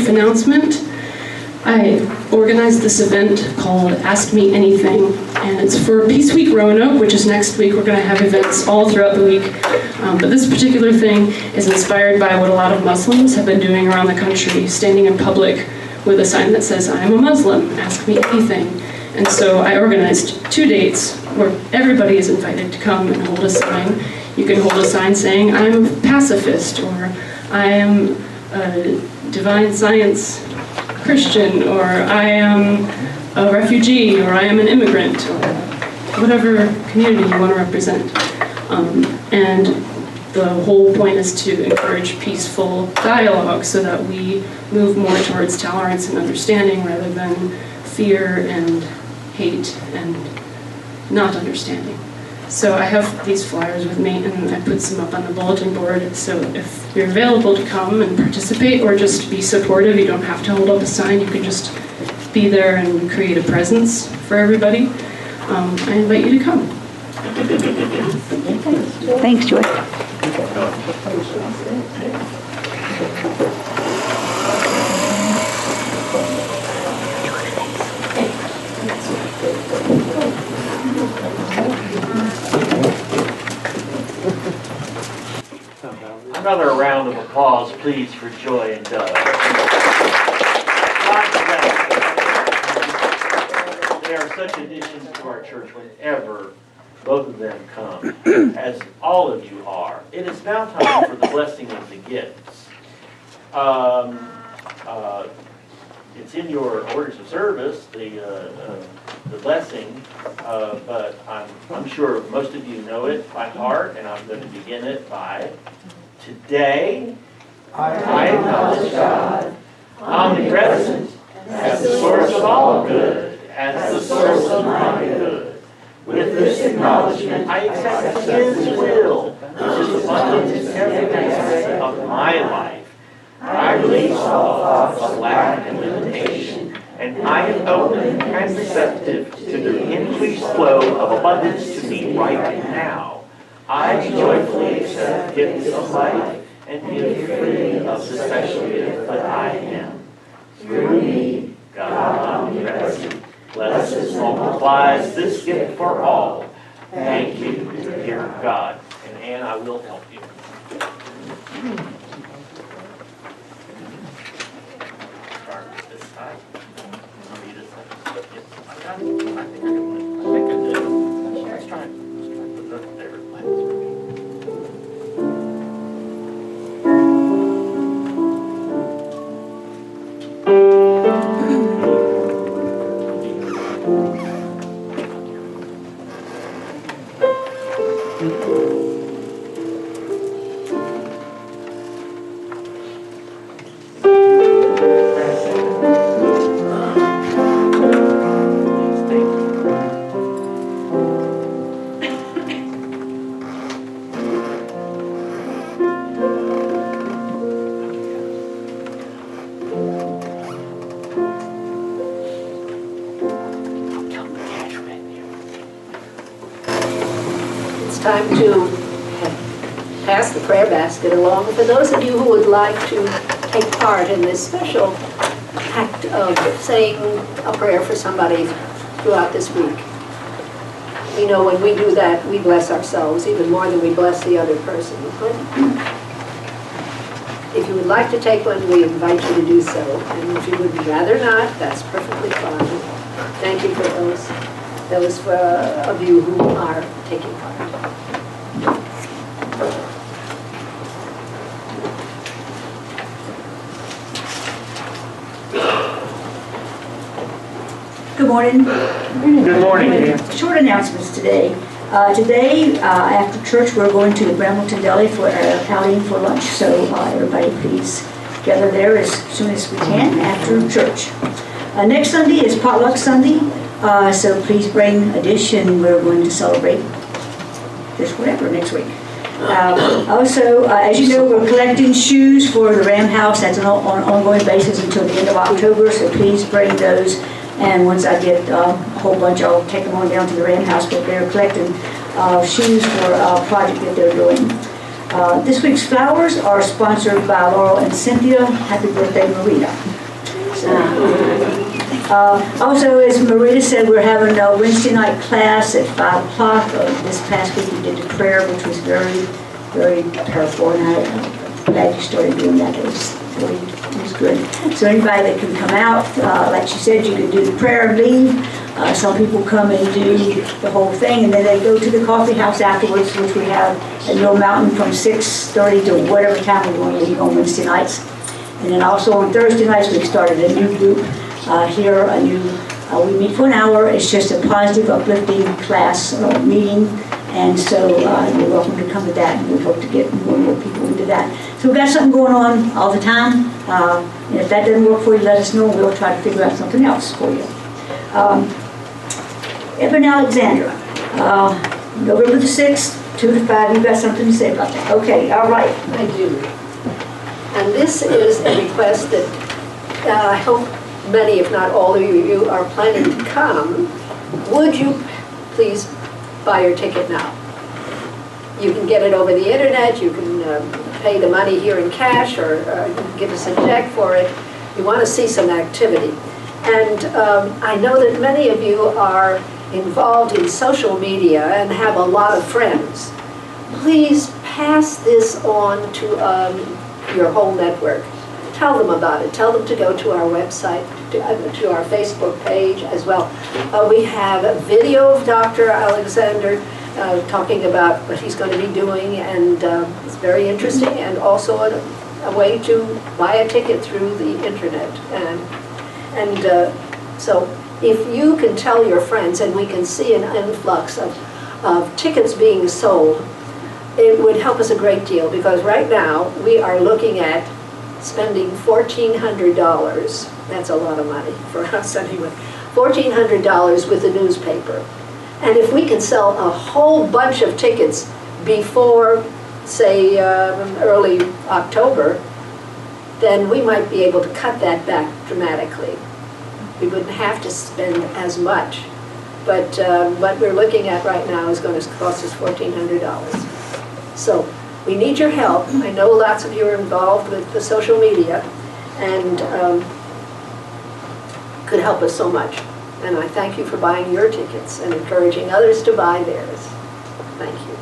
brief announcement. I organized this event called Ask Me Anything, and it's for Peace Week Roanoke, which is next week. We're going to have events all throughout the week, but this particular thing is inspired by what a lot of Muslims have been doing around the country, standing in public with a sign that says, "I am a Muslim, ask me anything." And so I organized 2 dates where everybody is invited to come and hold a sign. You can hold a sign saying, "I'm a pacifist," or "I am a divine science Christian," or "I am a refugee," or "I am an immigrant," or whatever community you want to represent. And the whole point is to encourage peaceful dialogue so that we move more towards tolerance and understanding rather than fear and hate and not understanding. So I have these flyers with me, and I put some up on the bulletin board. So if you're available to come and participate or just be supportive, you don't have to hold up a sign. You can just be there and create a presence for everybody. I invite you to come. Thanks, Joy. Another round of applause, please, for Joy and Doug. They are such additions to our church whenever both of them come, as all of you are. It is now time for the blessing of the gifts. It's in your orders of service, the blessing, but I'm sure most of you know it by heart, and I'm going to begin it by: today, I acknowledge God, omnipresent, as the source of all good, as the source of my good. With this acknowledgement, I accept His will, which is abundant in every aspect of my life. I release all thoughts of lack and limitation, and I am open and receptive to the increased flow of abundance to me right now. I joyfully accept gifts of life and give freely of the special gift that I am. Through me, God omnipresent, blesses, multiplies this gift for all. Thank you, dear God. And Ann, I will help you. Start with this side. Maurita side. I got it. I think I did. Let's try it. Let's try it. There. Time to pass the prayer basket along. For those of you who would like to take part in this special act of saying a prayer for somebody throughout this week, you know, when we do that, we bless ourselves even more than we bless the other person. But if you would like to take one, we invite you to do so. And if you would rather not, that's perfectly fine. Thank you for those of you who are taking part. Good morning. Good morning. Short announcements today. Today, after church, we're going to the Brambleton Deli for our outing for lunch. So everybody please gather there as soon as we can after church. Next Sunday is Potluck Sunday. So please bring a dish, and we're going to celebrate just whatever next week. Also, as you know, we're collecting shoes for the Ram House. That's on an ongoing basis until the end of October, so please bring those. And once I get a whole bunch, I'll take them on down to the Ram House, but they're collecting shoes for a project that they're doing. This week's flowers are sponsored by Laurel and Cynthia. Happy birthday, Maurita. Also, as Maurita said, we're having a Wednesday night class at 5 o'clock. This past week we did the prayer, which was very, very powerful, and I'm glad you started doing that. It was good. So anybody that can come out, like she said, you can do the prayer and leave. Some people come and do the whole thing, and then they go to the coffee house afterwards, which we have at Mill Mountain from 6:30 to whatever time we want to leave on Wednesday nights. And then also on Thursday nights, we've started a new group here, we meet for an hour. It's just a positive, uplifting class meeting. And so you're welcome to come to that, and we hope to get more and more people into that. So we've got something going on all the time. And if that doesn't work for you, let us know, and we'll try to figure out something else for you. Evan Alexandra, November the 6th, 2 to 5. You've got something to say about that? Okay, all right. I do. And this is a request that I hope many, if not all of you, are planning to come. Would you please buy your ticket now? You can get it over the internet. You can pay the money here in cash, or give us a check for it. You want to see some activity. And I know that many of you are involved in social media and have a lot of friends. Please pass this on to your whole network. Tell them about it. Tell them to go to our website, to our Facebook page as well. We have a video of Dr. Alexander talking about what he's going to be doing, and it's very interesting, and also a way to buy a ticket through the internet. So if you can tell your friends, and we can see an influx of tickets being sold, it would help us a great deal, because right now we are looking at spending $1,400. That's a lot of money for us anyway. $1,400 with the newspaper. And if we can sell a whole bunch of tickets before, say, early October, then we might be able to cut that back dramatically. We wouldn't have to spend as much. But what we're looking at right now is going to cost us $1,400. So we need your help. I know lots of you are involved with the social media, and could help us so much. And I thank you for buying your tickets and encouraging others to buy theirs. Thank you.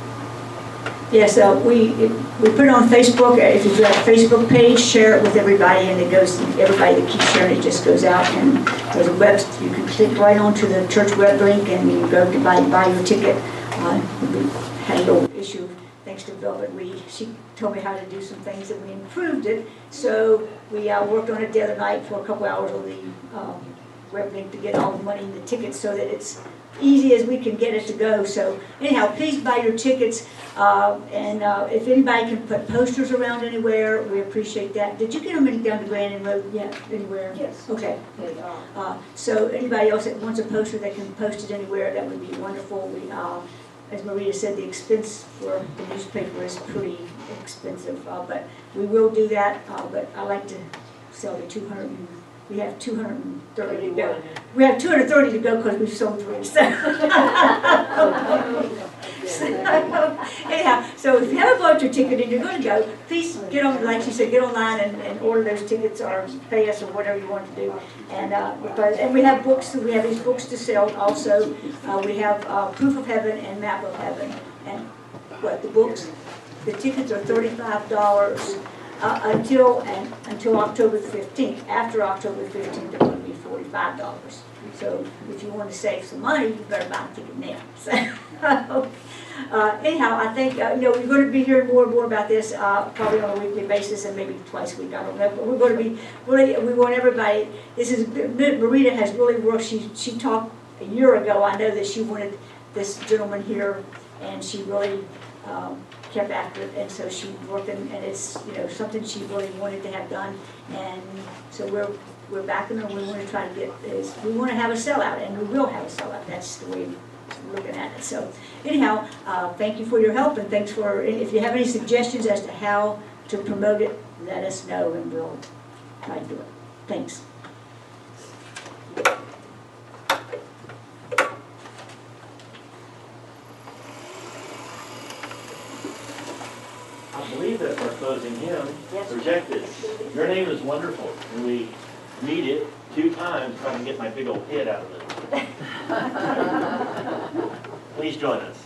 Yes, we put it on Facebook. If you've got a Facebook page, share it with everybody, and it goes. Everybody that keeps sharing it just goes out, and there's a web. You can click right onto the church web link, and you go to buy your ticket. We had a little issue. Thanks to Velvet, she told me how to do some things, and we improved it. So we worked on it the other night for a couple hours on the web link to get all the money in the tickets, so that it's easy as we can get it to go. So anyhow, please buy your tickets, and if anybody can put posters around anywhere, we appreciate that. Did you get them down to Grandin Road yet? Anywhere? Yes. Okay. So anybody else that wants a poster that can post it anywhere, that would be wonderful. As Maurita said, the expense for the newspaper is pretty expensive, but we will do that. But I like to sell the 200. We have 230 to go. We have 230 to go because we've sold 3. So. Anyhow, so if you haven't bought your ticket and you're going to go, please get on, like she said, get online and order those tickets, or pay us, or whatever you want to do. And we have books. We have these books to sell. Also, we have Proof of Heaven and Map of Heaven. And what the books? The tickets are $35 until October 15th. After October 15th, they're going to be $45. So if you want to save some money, you better buy a ticket now. So, anyhow, I think we're going to be hearing more and more about this, probably on a weekly basis, and maybe twice a week. I don't know, but we're going to be really. We want everybody. Maurita has really worked. She talked a year ago. I know that she wanted this gentleman here, and she really kept after it, and so she worked, and it's something she really wanted to have done, and so we're backing her. We want to try to get this. We want to have a sellout, and we will have a sellout. That's the way we're looking at it. So anyhow, thank you for your help, and thanks for. If you have any suggestions as to how to promote it, let us know, and we'll try to do it. Thanks. I believe that our closing hymn, Rejected. Your name is wonderful, and we need it 2 times trying to get my big old head out of it. Please join us.